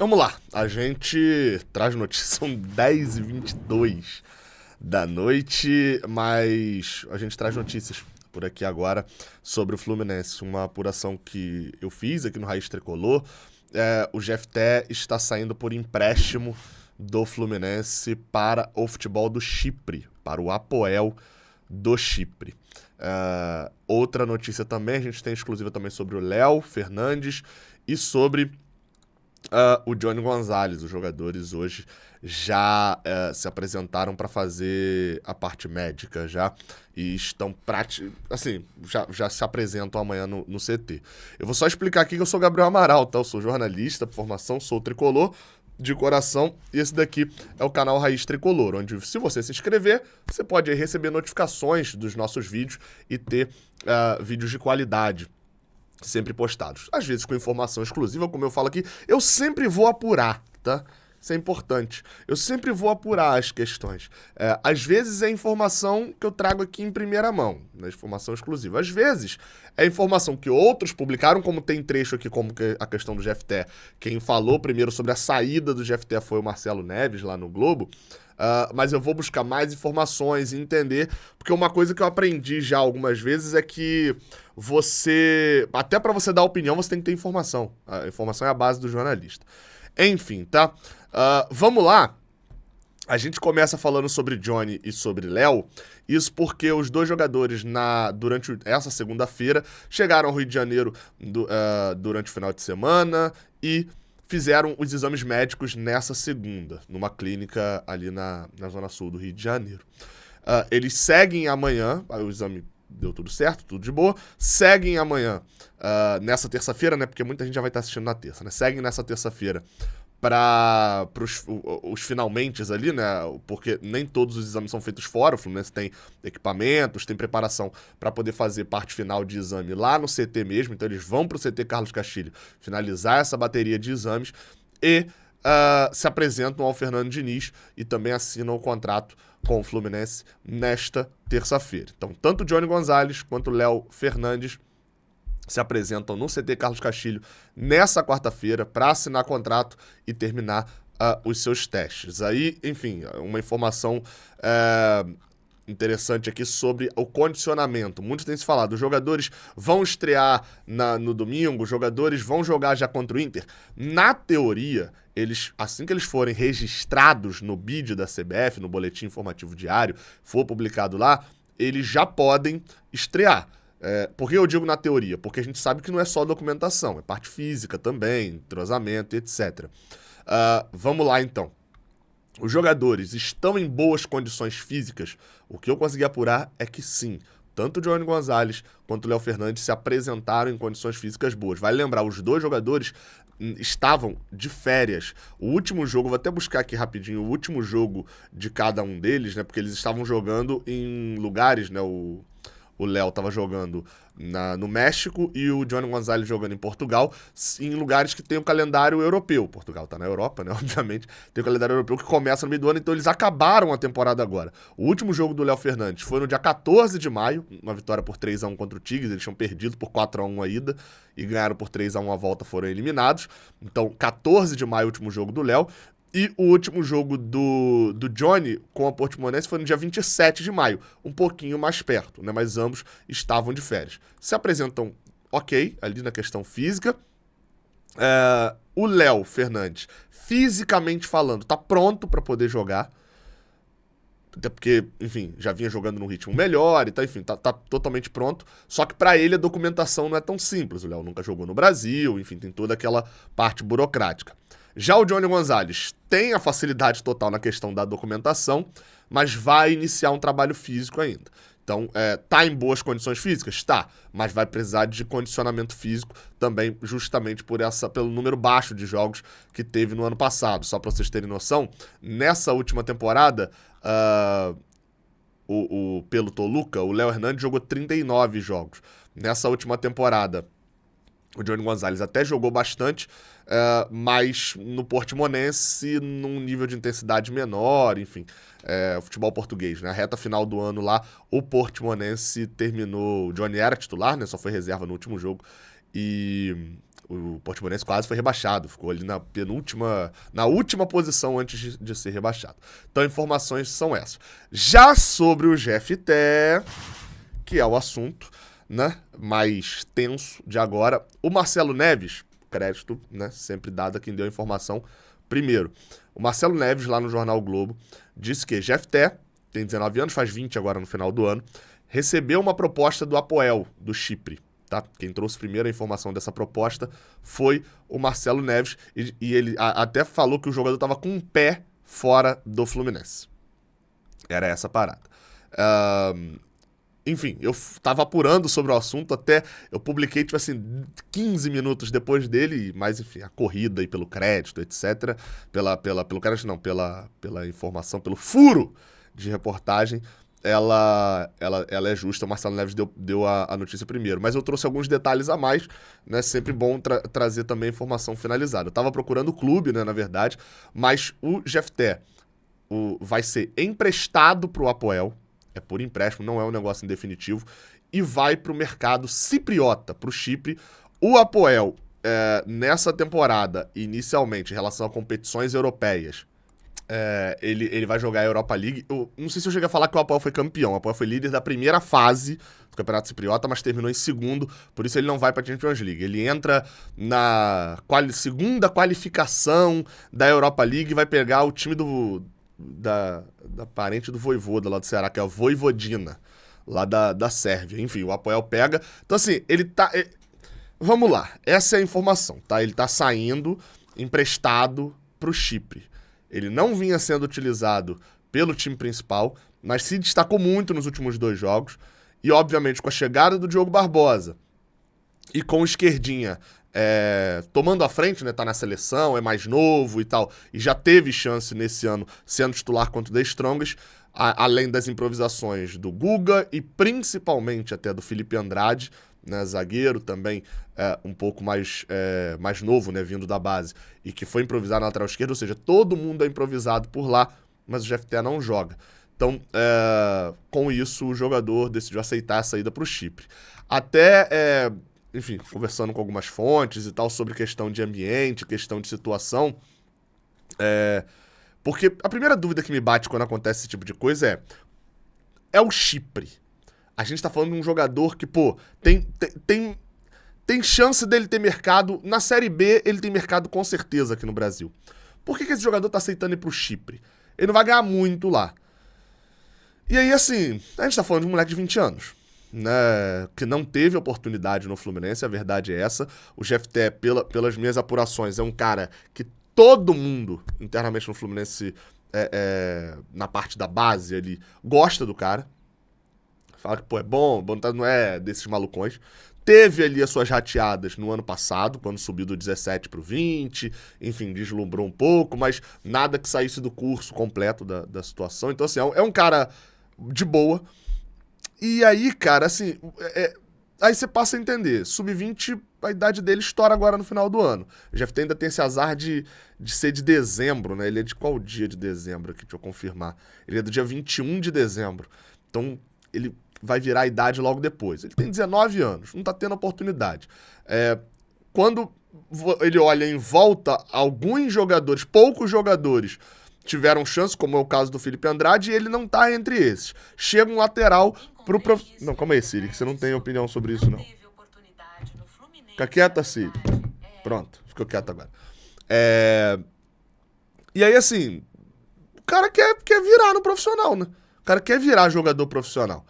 Vamos lá, a gente traz notícia, são 10h22 da noite, mas a gente traz notícias por aqui agora sobre o Fluminense, uma apuração que eu fiz aqui no Raiz Tricolor. O Jefté está saindo por empréstimo do Fluminense para o futebol do Chipre, para o Apoel do Chipre. Outra notícia também, a gente tem exclusiva também sobre o Léo Fernandes e sobre o Johnny Gonzalez. Os jogadores hoje já se apresentaram para fazer a parte médica já e estão assim, já se apresentam amanhã no CT. Eu vou só explicar aqui que eu sou Gabriel Amaral, tá? Eu sou jornalista por formação, sou tricolor de coração, e esse daqui é o canal Raiz Tricolor, onde, se você se inscrever, você pode aí receber notificações dos nossos vídeos e ter vídeos de qualidade sempre postados. Às vezes com informação exclusiva, como eu falo aqui, eu sempre vou apurar, tá? Isso é importante. Eu sempre vou apurar as questões. Às vezes é informação que eu trago aqui em primeira mão, né? Informação exclusiva. Às vezes é informação que outros publicaram, como tem trecho aqui, como que a questão do Jefté. Quem falou primeiro sobre a saída do Jefté foi o Marcelo Neves, lá no Globo. Mas eu vou buscar mais informações e entender, porque uma coisa que eu aprendi já algumas vezes é que até para você dar opinião, você tem que ter informação. A informação é a base do jornalista. Enfim, tá? Vamos lá. A gente começa falando sobre Johnny e sobre Léo. Isso porque os dois jogadores, durante essa segunda-feira, chegaram ao Rio de Janeiro durante o final de semana e fizeram os exames médicos nessa segunda, numa clínica ali na zona sul do Rio de Janeiro. Eles seguem amanhã, o exame deu tudo certo, tudo de boa, seguem amanhã, nessa terça-feira, né, porque muita gente já vai estar assistindo na terça, né, seguem nessa terça-feira para os finalmente ali, né? Porque nem todos os exames são feitos fora. O Fluminense tem equipamentos, tem preparação para poder fazer parte final de exame lá no CT mesmo. Então eles vão para o CT Carlos Castilho finalizar essa bateria de exames e se apresentam ao Fernando Diniz e também assinam o contrato com o Fluminense nesta terça-feira. Então, tanto o Johnny Gonzalez quanto o Léo Fernandes se apresentam no CT Carlos Castilho nessa quarta-feira para assinar contrato e terminar os seus testes. Aí, enfim, uma informação interessante aqui sobre o condicionamento. Muitos têm se falado, os jogadores vão estrear no domingo, os jogadores vão jogar já contra o Inter. Na teoria, assim que eles forem registrados no BID da CBF, no Boletim Informativo Diário, for publicado lá, eles já podem estrear. Por que eu digo na teoria? Porque a gente sabe que não é só documentação, é parte física também, entrosamento, etc. Vamos lá, então. Os jogadores estão em boas condições físicas? O que eu consegui apurar é que sim. Tanto o Johnny Gonzalez quanto o Léo Fernandes se apresentaram em condições físicas boas. Vale lembrar, os dois jogadores estavam de férias. O último jogo, vou até buscar aqui rapidinho, o último jogo de cada um deles, né? Porque eles estavam jogando em lugares, né? O Léo estava jogando no México e o Johnny Gonzalez jogando em Portugal, em lugares que tem o calendário europeu. Portugal tá na Europa, né? Obviamente. Tem o calendário europeu que começa no meio do ano, então eles acabaram a temporada agora. O último jogo do Léo Fernandes foi no dia 14 de maio, uma vitória por 3-1 contra o Tigres. Eles tinham perdido por 4-1 a ida e ganharam por 3-1 a volta, foram eliminados. Então, 14 de maio, o último jogo do Léo. E o último jogo do Johnny com a Portimonense foi no dia 27 de maio, um pouquinho mais perto, né? Mas ambos estavam de férias. Se apresentam ok, ali na questão física. O Léo Fernandes, fisicamente falando, tá pronto para poder jogar. Até porque, enfim, já vinha jogando num ritmo melhor e tal, enfim, tá totalmente pronto. Só que pra ele a documentação não é tão simples. O Léo nunca jogou no Brasil, enfim, tem toda aquela parte burocrática. Já o Johnny Gonzalez tem a facilidade total na questão da documentação, mas vai iniciar um trabalho físico ainda. Então, tá em boas condições físicas? Tá, mas vai precisar de condicionamento físico também, justamente pelo número baixo de jogos que teve no ano passado. Só para vocês terem noção, nessa última temporada, pelo Toluca, o Léo Fernandes jogou 39 jogos. Nessa última temporada, o Johnny Gonzalez até jogou bastante, mas no Portimonense, num nível de intensidade menor, enfim, o futebol português, né? A reta final do ano lá, o Portimonense terminou, o Johnny era titular, né? Só foi reserva no último jogo, e o Portimonense quase foi rebaixado, ficou ali na última posição antes de ser rebaixado. Então, informações são essas. Já sobre o GFT, que é o assunto, né, mais tenso de agora, o Marcelo Neves, crédito, né, sempre dado a quem deu a informação primeiro. O Marcelo Neves, lá no Jornal o Globo, disse que GFT, tem 19 anos, faz 20 agora no final do ano, recebeu uma proposta do Apoel, do Chipre. Tá? Quem trouxe primeiro a informação dessa proposta foi o Marcelo Neves, e ele até falou que o jogador estava com um pé fora do Fluminense. Era essa a parada. Enfim, eu tava apurando sobre o assunto, até eu publiquei, tipo assim, 15 minutos depois dele, mas enfim, a corrida aí pelo crédito, etc. Pelo crédito não, pela informação, pelo furo de reportagem, ela é justa. O Marcelo Neves deu a notícia primeiro, mas eu trouxe alguns detalhes a mais, né? Sempre bom trazer também a informação finalizada. Eu tava procurando o clube, né, na verdade, mas o GFT vai ser emprestado pro Apoel, é por empréstimo, não é um negócio em definitivo, e vai pro mercado cipriota, pro Chipre. O Apoel, nessa temporada, inicialmente, em relação a competições europeias, ele vai jogar a Europa League. Eu não sei se eu cheguei a falar que o Apoel foi campeão. O Apoel foi líder da primeira fase do Campeonato Cipriota, mas terminou em segundo, por isso ele não vai para a Champions League. Ele entra na segunda qualificação da Europa League e vai pegar o time da parente do Vojvoda lá do Ceará, que é a Vojvodina, lá da Sérvia. Enfim, o Apoel pega. Então, assim, ele tá... Vamos lá, essa é a informação, tá? Ele tá saindo emprestado pro Chipre. Ele não vinha sendo utilizado pelo time principal, mas se destacou muito nos últimos 2 jogos. E, obviamente, com a chegada do Diogo Barbosa e com o Esquerdinha tomando a frente, né? Tá na seleção, é mais novo e tal, e já teve chance nesse ano sendo titular contra o The Strongest, além das improvisações do Guga e principalmente até do Felipe Andrade, né, zagueiro também um pouco mais novo, né, vindo da base, e que foi improvisado na lateral esquerda, ou seja, todo mundo é improvisado por lá, mas o GFT não joga. Então, com isso, o jogador decidiu aceitar a saída para o Chipre. Até, enfim, conversando com algumas fontes e tal sobre questão de ambiente, questão de situação, porque a primeira dúvida que me bate quando acontece esse tipo de coisa é o Chipre. A gente tá falando de um jogador que, pô, tem chance dele ter mercado. Na Série B, ele tem mercado com certeza aqui no Brasil. Por que esse jogador tá aceitando ir pro Chipre? Ele não vai ganhar muito lá. E aí, assim, a gente tá falando de um moleque de 20 anos, né, que não teve oportunidade no Fluminense, a verdade é essa. O GFT, pelas minhas apurações, é um cara que todo mundo internamente no Fluminense, na parte da base ali, gosta do cara. Fala que, pô, é bom, não é desses malucões. Teve ali as suas rateadas no ano passado, quando subiu do 17 pro 20, enfim, deslumbrou um pouco, mas nada que saísse do curso completo da situação. Então, assim, é um cara de boa. E aí, cara, assim, aí você passa a entender. Sub-20, a idade dele estoura agora no final do ano. O GFT ainda tem esse azar de ser de dezembro, né? Ele é de qual dia de dezembro aqui? Deixa eu confirmar. Ele é do dia 21 de dezembro. Então, ele vai virar a idade logo depois. Ele tem 19 anos, não tá tendo oportunidade. Quando ele olha em volta, alguns jogadores, poucos jogadores, tiveram chance, como é o caso do Felipe Andrade, e ele não tá entre esses. Chega um lateral pro Não, calma aí, Siri, que você não tem opinião sobre isso, não. Fica quieta, Siri. Pronto, ficou quieta agora. E aí, assim, o cara quer virar no profissional, né? O cara quer virar jogador profissional.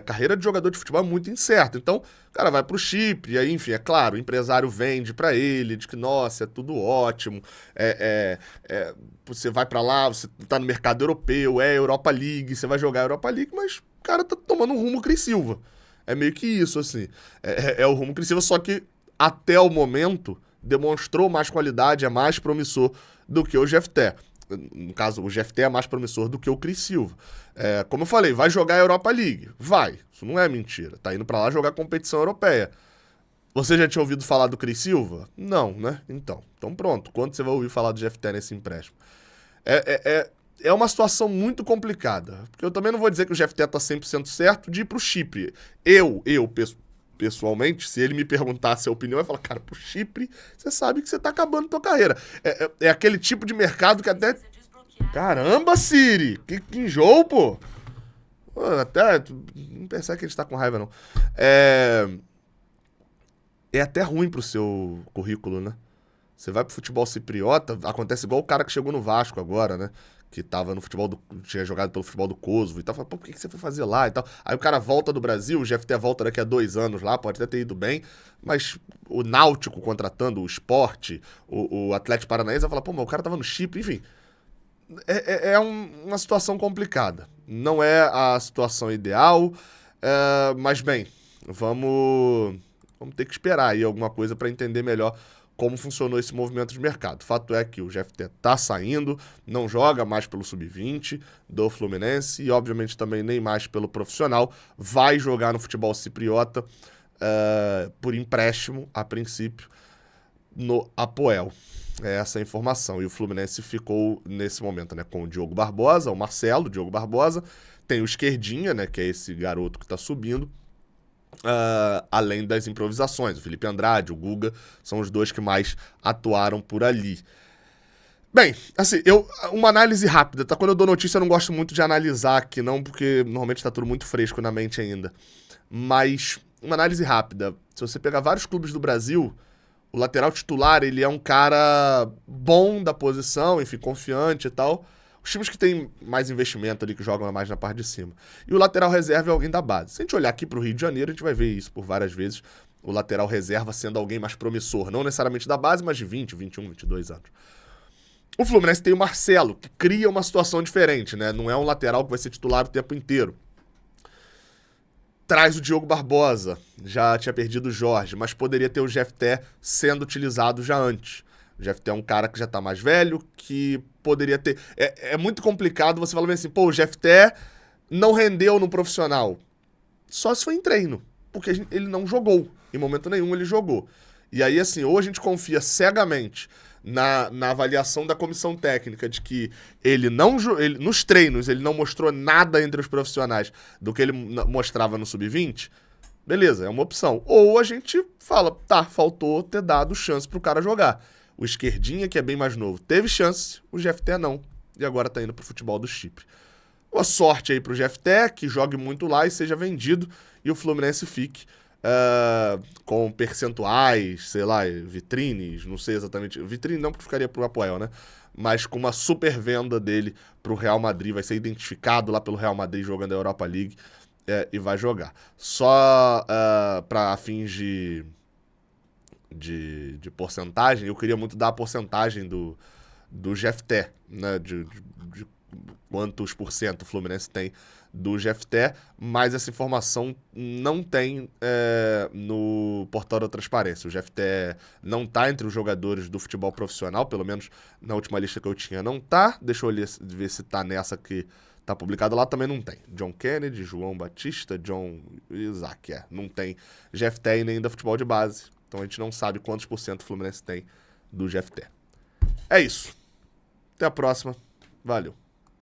Carreira de jogador de futebol é muito incerta. Então, o cara vai pro Chipre, e aí, enfim, é claro, o empresário vende pra ele, diz que, nossa, é tudo ótimo, você vai pra lá, você tá no mercado europeu, Europa League, você vai jogar a Europa League, mas o cara tá tomando um rumo Cris Silva. É meio que isso, assim. É o rumo Cris Silva, só que até o momento demonstrou mais qualidade, é mais promissor do que o GFT. No caso, o GFT é mais promissor do que o Cris Silva. Como eu falei, vai jogar a Europa League? Vai. Isso não é mentira. Tá indo pra lá jogar competição europeia. Você já tinha ouvido falar do Cris Silva? Não, né? Então pronto. Quando você vai ouvir falar do GFT nesse empréstimo? É uma situação muito complicada. Porque eu também não vou dizer que o GFT tá 100% certo de ir pro Chipre. pessoalmente, se ele me perguntasse a opinião, eu ia falar, cara, pro Chipre, você sabe que você tá acabando tua carreira. É aquele tipo de mercado que até... Caramba, Siri! Que enjoo, pô! Pô, até... Não pensar que a gente tá com raiva, não. É até ruim pro seu currículo, né? Você vai pro futebol cipriota, acontece igual o cara que chegou no Vasco agora, né? Que tava no futebol tinha jogado pelo futebol do Kosovo e tal. Fala, pô, por que você foi fazer lá e tal? Aí o cara volta do Brasil, o GFT volta daqui a 2 anos lá, pode até ter ido bem, mas o Náutico contratando o Sport, o Atlético Paranaense vai falar, pô, mas o cara tava no Chipre, enfim. Uma situação complicada. Não é a situação ideal, mas bem, vamos ter que esperar aí alguma coisa para entender melhor como funcionou esse movimento de mercado. Fato é que o GFT tá saindo, não joga mais pelo Sub-20 do Fluminense e, obviamente, também nem mais pelo profissional. Vai jogar no futebol cipriota por empréstimo, a princípio, no Apoel. É essa a informação. E o Fluminense ficou, nesse momento, né, com o Diogo Barbosa, o Marcelo, Diogo Barbosa. Tem o Esquerdinha, né, que é esse garoto que tá subindo. Além das improvisações, o Felipe Andrade, o Guga, são os dois que mais atuaram por ali. Bem, assim, uma análise rápida, tá? Quando eu dou notícia eu não gosto muito de analisar aqui, não, porque normalmente tá tudo muito fresco na mente ainda. Mas, uma análise rápida, se você pegar vários clubes do Brasil, o lateral titular, ele é um cara bom da posição, enfim, confiante e tal. Os times que tem mais investimento ali, que jogam mais na parte de cima. E o lateral reserva é alguém da base. Se a gente olhar aqui pro Rio de Janeiro, a gente vai ver isso por várias vezes. O lateral reserva sendo alguém mais promissor. Não necessariamente da base, mas de 20, 21, 22 anos. O Fluminense tem o Marcelo, que cria uma situação diferente, né? Não é um lateral que vai ser titular o tempo inteiro. Traz o Diogo Barbosa. Já tinha perdido o Jorge, mas poderia ter o GFT sendo utilizado já antes. O GFT é um cara que já tá mais velho, que poderia ter... É muito complicado você falar assim, pô, o GFT não rendeu no profissional. Só se foi em treino, porque ele não jogou. Em momento nenhum ele jogou. E aí, assim, ou a gente confia cegamente na avaliação da comissão técnica de que ele nos treinos ele não mostrou nada entre os profissionais do que ele mostrava no Sub-20, beleza, é uma opção. Ou a gente fala, tá, faltou ter dado chance pro cara jogar. O Esquerdinha, que é bem mais novo, teve chance, o GFT não. E agora tá indo pro futebol do Chipre. Boa sorte aí pro GFT, que jogue muito lá e seja vendido, e o Fluminense fique com percentuais, sei lá, vitrines, não sei exatamente. Vitrine não, porque ficaria pro Apoel, né? Mas com uma super venda dele pro Real Madrid, vai ser identificado lá pelo Real Madrid jogando a Europa League e vai jogar. Só para fins de porcentagem, eu queria muito dar a porcentagem do GFT, né? De quantos por cento o Fluminense tem do GFT, mas essa informação não tem no portal da transparência. O GFT não está entre os jogadores do futebol profissional, pelo menos na última lista que eu tinha não tá. Deixa eu ver se tá nessa que tá publicada lá, também não tem. John Kennedy, João Batista, John Isaac, não tem GFT e nem da futebol de base. Então a gente não sabe quantos por cento o Fluminense tem do GFT. É isso. Até a próxima. Valeu.